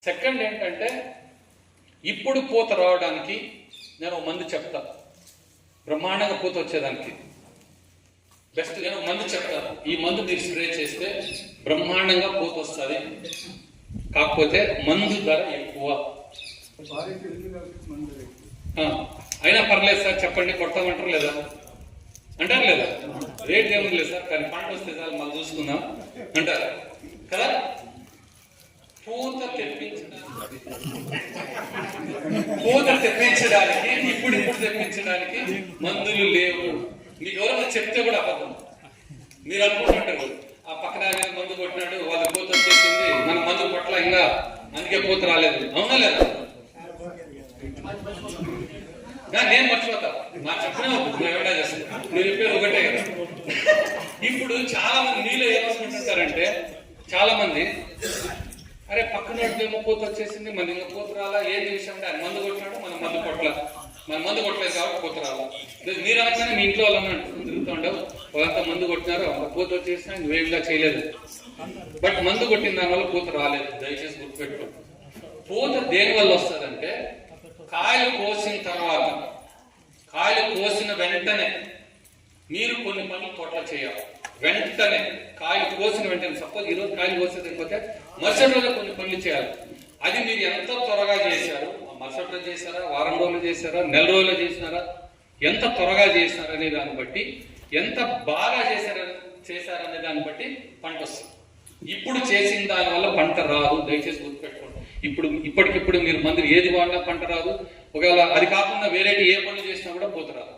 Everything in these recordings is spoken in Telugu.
సెకండ్ ఏంటంటే ఇప్పుడు పూత రావడానికి నేను మందు చెప్తా, బ్రహ్మాండంగా పూత వచ్చేదానికి బెస్ట్ నేను మందు చెప్తాను. ఈ మందు మీరు స్ప్రే చేస్తే బ్రహ్మాండంగా పూత వస్తుంది. కాకపోతే మందు ధర ఎక్కువ. అయినా పర్లేదు సార్, చెప్పండి, కొడతామంటారు లేదా? అంటారు లేదా? రేట్ ఏముంది లేదు సార్, కానీ పంట వస్తే సార్ మనం చూసుకుందాం అంటారు కదా. పూత తెప్పించడానికి ఇప్పుడు తెప్పించడానికి మందులు లేవు. మీకు ఎవరైనా చెప్తే కూడా అబద్ధం. మీరు అనుకుంటుంటారు ఆ పక్కన మందు కొట్టినాడు, వాళ్ళ పూత వచ్చేసింది, మన మందు కొట్ల ఇంకా అందుకే పూత రాలేదు. అవునా లేదా? నేను మర్చిపోతా, నాకు చెప్పినా ఏమైనా చేస్తాను, నేను చెప్పేది ఒకటే కదా. ఇప్పుడు చాలా మంది మీలో ఏమనుకుంటుంటారంటే, చాలా మంది అరే పక్కన ఏమో పూత వచ్చేసింది, మన ఇంకా పూత రాలా, ఏం విషయం అంటే ఆయన మందు కొట్టినాడు, మనం మందు కొట్టలేదు, మన మందు కొట్టలేదు కాబట్టి పూత రాలా. మీరు అనగానే మీ ఇంట్లో వాళ్ళని తిరుగుతుండవు, వాళ్ళంతా మందు కొట్టినారు, అంత పూత వచ్చేసినా నువ్వేమిలా చేయలేదు. బట్ మందు కొట్టిన దానివల్ల పూత రాలేదు. దయచేసి గుర్తుపెట్టుకోండి. పూత దేని వల్ల వస్తుందంటే, కాయలు కోసిన తర్వాత, కాయలు కోసిన వెంటనే మీరు కొన్ని పనులు తోటలో చేయాలి. వెంటనే కాయలు కోసిన వెంటనే, సపోజ్ ఈరోజు కాయలు కోసేకపోతే మరుసటి రోజు కొన్ని పనులు చేయాలి. అది మీరు ఎంత త్వరగా చేశారు, మరుసటి రోజు చేశారా, వారం రోజులు చేశారా, నెల రోజులు చేసినారా, ఎంత త్వరగా చేసినారనే దాన్ని బట్టి, ఎంత బాగా చేశారనే దాన్ని బట్టి పంట వస్తుంది. ఇప్పుడు చేసిన దాని వల్ల పంట రాదు. దయచేసి గుర్తుపెట్టుకోండి. ఇప్పటికిప్పుడు మీరు మందులు ఏది వాడినా పంట రాదు. ఒకవేళ అది కాకుండా వేరేటి ఏ పనులు చేసినా కూడా పూత రాదు.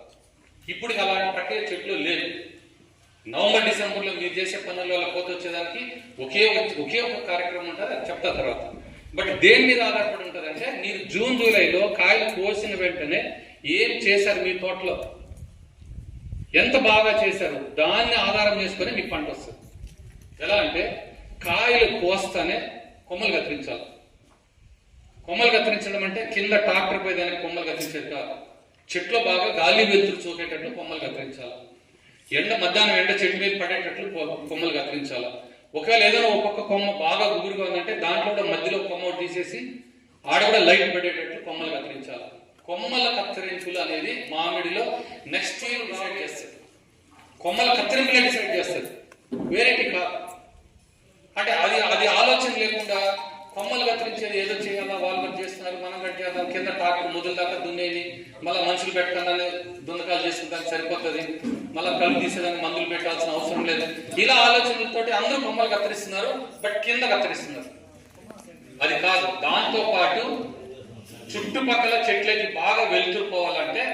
ఇప్పుడు అలాంటి ప్రక్రియ చెట్లు లేదు. నవంబర్ డిసెంబర్లో మీరు చేసే పనుల వల్ల పూత వచ్చేదానికి ఒకే ఒక కార్యక్రమం ఉంటుంది, అది చెప్తా తర్వాత. బట్ దేని మీద ఆధారపడి ఉంటుంది అంటే, మీరు జూన్ జూలైలో కాయలు కోసిన వెంటనే ఏం చేశారు మీ తోటలో, ఎంత బాగా చేశారు, దాన్ని ఆధారం చేసుకొని మీకు పంట వస్తుంది. ఎలా అంటే, కాయలు కోస్తానే కొమ్మలు కత్తిరించాలి. కొమ్మలు కత్తిరించడం అంటే కింద ట్రాక్టర్ పై దానికి కొమ్మలు కత్తిరించేది కాదు. చెట్లు బాగా గాలి వెలుతురు చూపేటట్లు కొమ్మలు కత్తిరించాలి. మధ్యాహ్నం ఎండ చెట్టు మీద పడేటట్లు కొమ్మలు కత్తిరించాలి. ఒకవేళ ఏదైనా ఒక్కొక్క కొమ్మ బాగా గుబురుగా ఉందంటే దాంట్లో కూడా మధ్యలో కొమ్మ తీసేసి ఆడ కూడా లైట్ పడేటట్లు కొమ్మలు కత్తిరించాలి. కొమ్మల కత్తిరింపులు అనేది మామిడిలో నెక్స్ట్ ఇయర్ డిసైడ్ చేస్తుంది. కొమ్మల కత్తిరింపులే డిసైడ్ చేస్తుంది, వేరేటి కాదు. అంటే అది ఆలోచన లేకుండా కొమ్మలు కత్తిరించేది ఏదో చేయాలా, వాళ్ళు కట్ చేస్తున్నారు, మనం కట్ చేద్దాం, కింద టాకు మొదలు దాకా దున్నేది, మళ్ళీ మనుషులు పెట్టకుండా దున్నకాలు చేసుకుంటానికి సరిపోతుంది, మళ్ళీ కళ్ళు తీసేదానికి మందులు పెట్టాల్సిన అవసరం లేదు. ఇలా ఆలోచనలతోటి అందరూ కొమ్మలు కత్తిరిస్తున్నారు, బట్ కింద కత్తిరిస్తున్నారు. అది కాదు. దాంతో పాటు చుట్టుపక్కల చెట్లకి బాగా వెళ్తుపోవాలంటే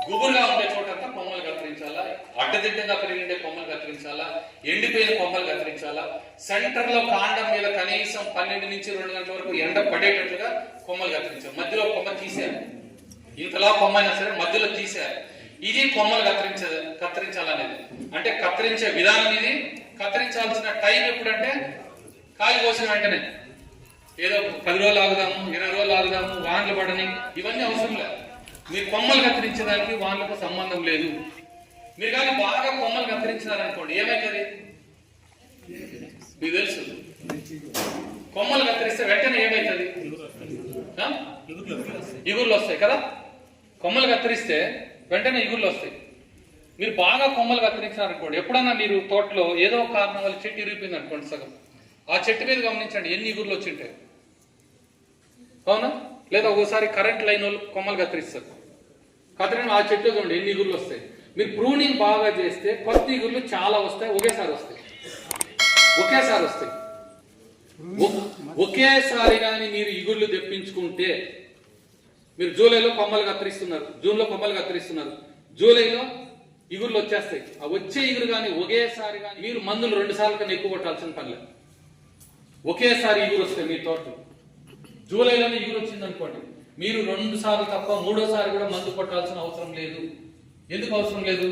గుబురుగా ఉండే చోటంతా కొమ్మలు కత్తిరించాలా, అడ్డదిడ్డంగా పెరిగిండే కొమ్మలు కత్తిరించాలా, ఎండిపోయిన కొమ్మలు కత్తిరించాలా, సెంటర్ లో కాండం మీద కనీసం 12 నుంచి 2 గంటల వరకు ఎండ పడేటట్లుగా కొమ్మలు కత్తిరించాలి. మధ్యలో కొమ్మ తీసేయాలి, ఇంతలా కొమ్మ అయినా సరే మధ్యలో తీసేయాలి. ఇది కొమ్మలు కత్తిరించాలనేది. అంటే కత్తిరించే విధానం ఇది. కత్తిరించాల్సిన టైం ఎప్పుడంటే కాయ కోసిన వెంటనే. ఏదో 10 రోజులు ఆగుదాము, 20 రోజులు ఆగుదాము, వానలు పడని, ఇవన్నీ అవసరం లేదు. మీరు కొమ్మలు కత్తిరించడానికి వానలకు సంబంధం లేదు. మీరు కానీ బాగా కొమ్మలు కత్తిరించినారనుకోండి, ఏమైతుంది మీకు తెలుసు. కొమ్మలు కత్తిరిస్తే వెంటనే ఏమైతుంది, ఇగుర్లు వస్తాయి కదా. కొమ్మలు కత్తిరిస్తే వెంటనే ఇగుర్లు వస్తాయి. మీరు బాగా కొమ్మలు కత్తిరించినారనుకోండి, ఎప్పుడన్నా మీరు తోటలో ఏదో ఒక కారణం వల్ల చెట్టు ఇరిగిపోయింది అనుకోండి సగం, ఆ చెట్టు మీద గమనించండి ఎన్ని ఇగుర్లు వచ్చింటాయి. అవునా? లేదా ఒకసారి కరెంట్ లైన్ వాళ్ళు కొమ్మలు కత్తిరిస్తారు, కత్తిరిన ఆ చెట్టు చూడండి ఎన్ని ఇగుర్లు వస్తాయి. మీరు ప్రూనింగ్ బాగా చేస్తే కొత్త ఇగుర్లు చాలా వస్తాయి, ఒకేసారి వస్తాయి. ఒకేసారి కానీ మీరు ఇగుర్లు తెప్పించుకుంటే, మీరు జూలైలో కొమ్మలు కత్తిరిస్తున్నారు, జూన్లో కొమ్మలు కత్తిరిస్తున్నారు, జూలైలో ఇగుర్లు వచ్చేస్తాయి. ఆ వచ్చే ఇగురు కానీ ఒకేసారి కానీ మీరు మందులు 2 సార్లు కన్నా ఎక్కువ కొట్టాల్సిన పనిలేదు. ఒకేసారి ఇగురు వస్తాయి మీ తోట. జూలైలోనే ఇగురు వచ్చింది అనుకోండి, మీరు 2 సార్లు తప్ప 3వసారి కూడా మందు కొట్టాల్సిన అవసరం లేదు. ఎందుకు అవసరం లేదు?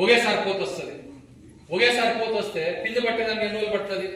ఒకేసారి పోత వస్తుంది. ఒకేసారి పోత వస్తే పిండి పట్టేదానికి ఎన్ని రోజులు పడుతుంది?